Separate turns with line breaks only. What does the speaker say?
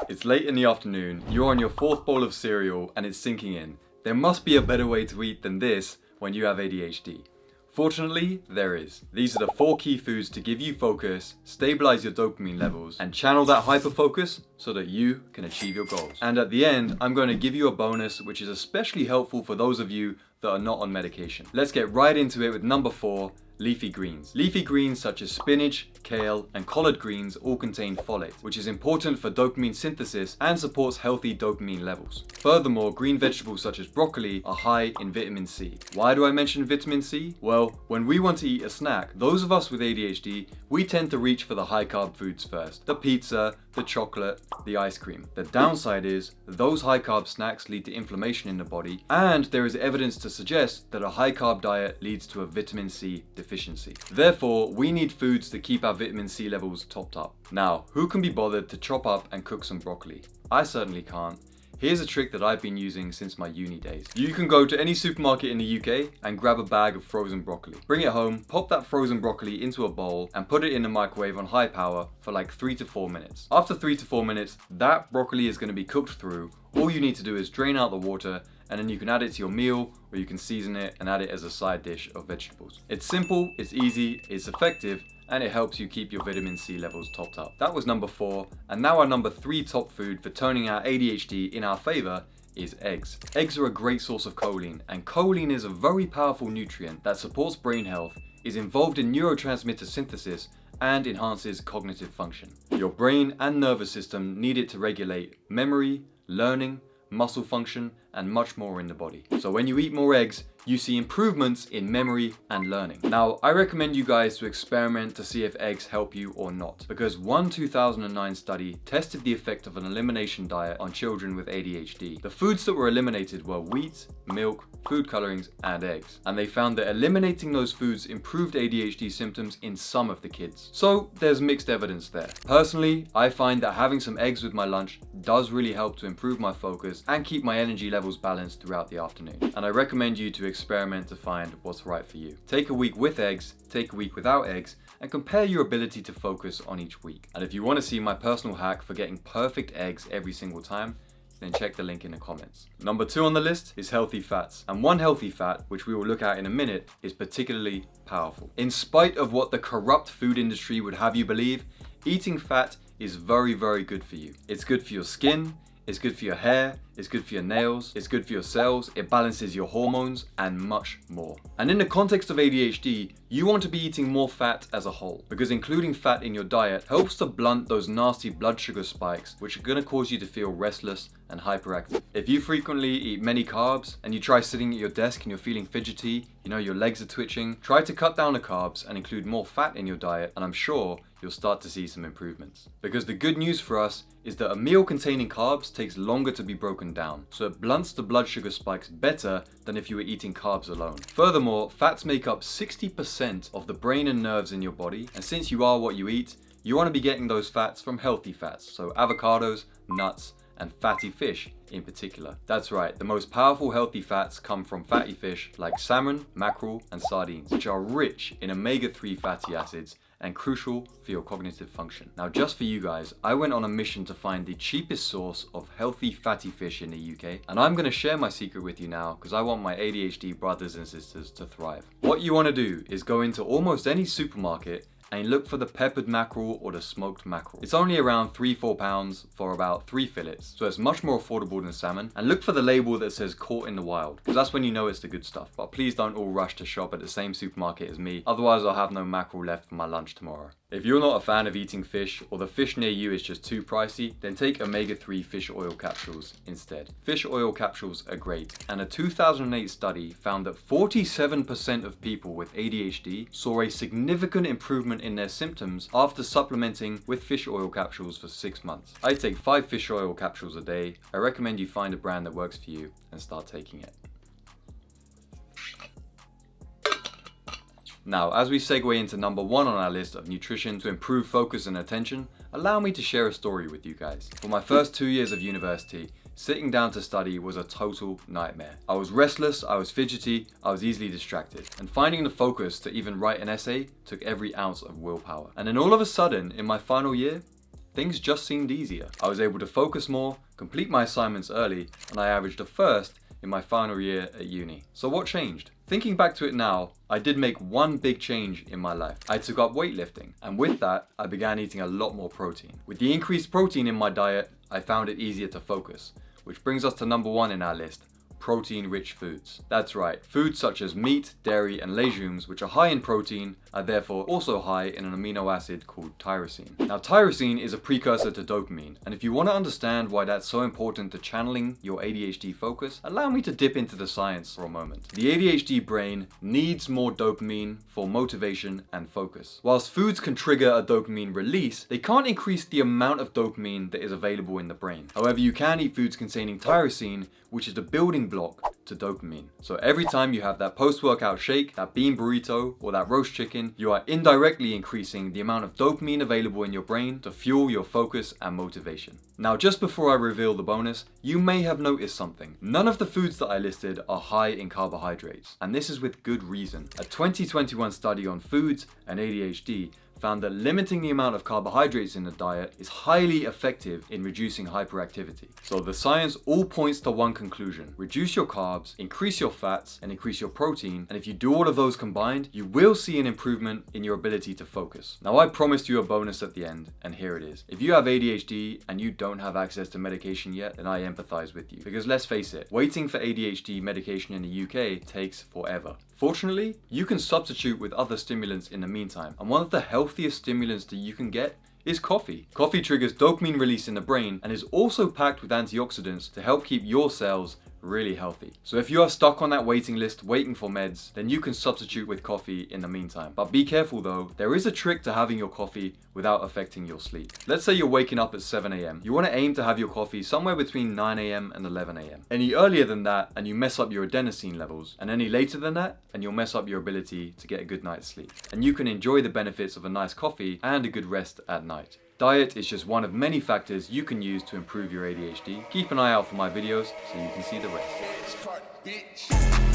It's late in the afternoon, you're on your fourth bowl of cereal and it's sinking in. There must be a better way to eat than this when you have ADHD. Fortunately, there is. These are the 4 key foods to give you focus, stabilize your dopamine levels, and channel that hyperfocus so that you can achieve your goals. And at the end, I'm going to give you a bonus which is especially helpful for those of you that are not on medication. Let's get right into it with number 4, leafy greens. Leafy greens such as spinach, kale, and collard greens all contain folate, which is important for dopamine synthesis and supports healthy dopamine levels. Furthermore, green vegetables such as broccoli are high in vitamin C. Why do I mention vitamin C? Well, when we want to eat a snack, those of us with ADHD, we tend to reach for the high carb foods first. The pizza, the chocolate, the ice cream. The downside is, those high carb snacks lead to inflammation in the body, and there is evidence to suggest that a high carb diet leads to a vitamin C deficiency. Therefore, we need foods to keep our vitamin C levels topped up. Now, who can be bothered to chop up and cook some broccoli? I certainly can't. Here's a trick that I've been using since my uni days. You can go to any supermarket in the UK and grab a bag of frozen broccoli. Bring it home, pop that frozen broccoli into a bowl and put it in the microwave on high power for like 3 to 4 minutes. After 3 to 4 minutes, that broccoli is going to be cooked through. All you need to do is drain out the water, and then you can add it to your meal, or you can season it and add it as a side dish of vegetables. It's simple, it's easy, it's effective, and it helps you keep your vitamin C levels topped up. That was number 4, and now our number 3 top food for turning our ADHD in our favor is eggs. Eggs are a great source of choline, and choline is a very powerful nutrient that supports brain health, is involved in neurotransmitter synthesis, and enhances cognitive function. Your brain and nervous system need it to regulate memory, learning, muscle function, and much more in the body. So when you eat more eggs, you see improvements in memory and learning. Now, I recommend you guys to experiment to see if eggs help you or not, because one 2009 study tested the effect of an elimination diet on children with ADHD. The foods that were eliminated were wheat, milk, food colorings, and eggs. And they found that eliminating those foods improved ADHD symptoms in some of the kids. So there's mixed evidence there. Personally, I find that having some eggs with my lunch does really help to improve my focus and keep my energy levels balanced throughout the afternoon. And I recommend you to experiment to find what's right for you. Take a week with eggs, take a week without eggs, and compare your ability to focus on each week. And if you want to see my personal hack for getting perfect eggs every single time, then check the link in the comments. Number 2 on the list is healthy fats. And one healthy fat, which we will look at in a minute, is particularly powerful. In spite of what the corrupt food industry would have you believe, eating fat is very, very good for you. It's good for your skin, it's good for your hair, it's good for your nails, it's good for your cells, it balances your hormones, and much more. And in the context of ADHD, you want to be eating more fat as a whole, because including fat in your diet helps to blunt those nasty blood sugar spikes, which are going to cause you to feel restless and hyperactive. If you frequently eat many carbs, and you try sitting at your desk and you're feeling fidgety, your legs are twitching, try to cut down the carbs and include more fat in your diet, and I'm sure you'll start to see some improvements. Because the good news for us is that a meal containing carbs takes longer to be broken down, so it blunts the blood sugar spikes better than if you were eating carbs alone. Furthermore, fats make up 60% of the brain and nerves in your body, and since you are what you eat, you want to be getting those fats from healthy fats, so avocados, nuts, and fatty fish in particular. That's right, the most powerful healthy fats come from fatty fish like salmon, mackerel, and sardines, which are rich in omega-3 fatty acids and crucial for your cognitive function. Now, just for you guys, I went on a mission to find the cheapest source of healthy fatty fish in the UK, and I'm going to share my secret with you now because I want my ADHD brothers and sisters to thrive. What you want to do is go into almost any supermarket and look for the peppered mackerel or the smoked mackerel. It's only around £3-4 for about 3 fillets, so it's much more affordable than salmon. And look for the label that says caught in the wild, because that's when you know it's the good stuff. But please don't all rush to shop at the same supermarket as me, otherwise I'll have no mackerel left for my lunch tomorrow. If you're not a fan of eating fish, or the fish near you is just too pricey, then take omega-3 fish oil capsules instead. Fish oil capsules are great, and a 2008 study found that 47% of people with ADHD saw a significant improvement in their symptoms after supplementing with fish oil capsules for 6 months. I take 5 fish oil capsules a day. I recommend you find a brand that works for you and start taking it. Now, as we segue into number 1 on our list of nutrition to improve focus and attention, allow me to share a story with you guys. For my first 2 years of university, sitting down to study was a total nightmare. I was restless, I was fidgety, I was easily distracted. And finding the focus to even write an essay took every ounce of willpower. And then all of a sudden, in my final year, things just seemed easier. I was able to focus more, complete my assignments early, and I averaged a first in my final year at uni. So what changed? Thinking back to it now, I did make one big change in my life. I took up weightlifting, and with that, I began eating a lot more protein. With the increased protein in my diet, I found it easier to focus, which brings us to number 1 in our list: protein-rich foods. That's right, foods such as meat, dairy, and legumes, which are high in protein, are therefore also high in an amino acid called tyrosine. Now, tyrosine is a precursor to dopamine, and if you want to understand why that's so important to channeling your ADHD focus, allow me to dip into the science for a moment. The ADHD brain needs more dopamine for motivation and focus. Whilst foods can trigger a dopamine release, they can't increase the amount of dopamine that is available in the brain. However, you can eat foods containing tyrosine, which is the building block to dopamine. So every time you have that post-workout shake, that bean burrito, or that roast chicken, you are indirectly increasing the amount of dopamine available in your brain to fuel your focus and motivation. Now, just before I reveal the bonus, you may have noticed something. None of the foods that I listed are high in carbohydrates, and this is with good reason. A 2021 study on foods and ADHD found that limiting the amount of carbohydrates in the diet is highly effective in reducing hyperactivity. So the science all points to one conclusion: reduce your carbs, increase your fats, and increase your protein. And if you do all of those combined, you will see an improvement in your ability to focus. Now, I promised you a bonus at the end, and here it is. If you have ADHD and you don't have access to medication yet, then I empathize with you. Because let's face it, waiting for ADHD medication in the UK takes forever. Fortunately, you can substitute with other stimulants in the meantime, and one of the healthiest stimulants that you can get is coffee. Coffee triggers dopamine release in the brain and is also packed with antioxidants to help keep your cells really healthy. So if you are stuck on that waiting list waiting for meds, then you can substitute with coffee in the meantime. But be careful though, there is a trick to having your coffee without affecting your sleep. Let's say you're waking up at 7 a.m. You want to aim to have your coffee somewhere between 9 a.m. and 11 a.m. Any earlier than that and you mess up your adenosine levels, and any later than that and you'll mess up your ability to get a good night's sleep. And you can enjoy the benefits of a nice coffee and a good rest at night. Diet is just one of many factors you can use to improve your ADHD. Keep an eye out for my videos so you can see the rest.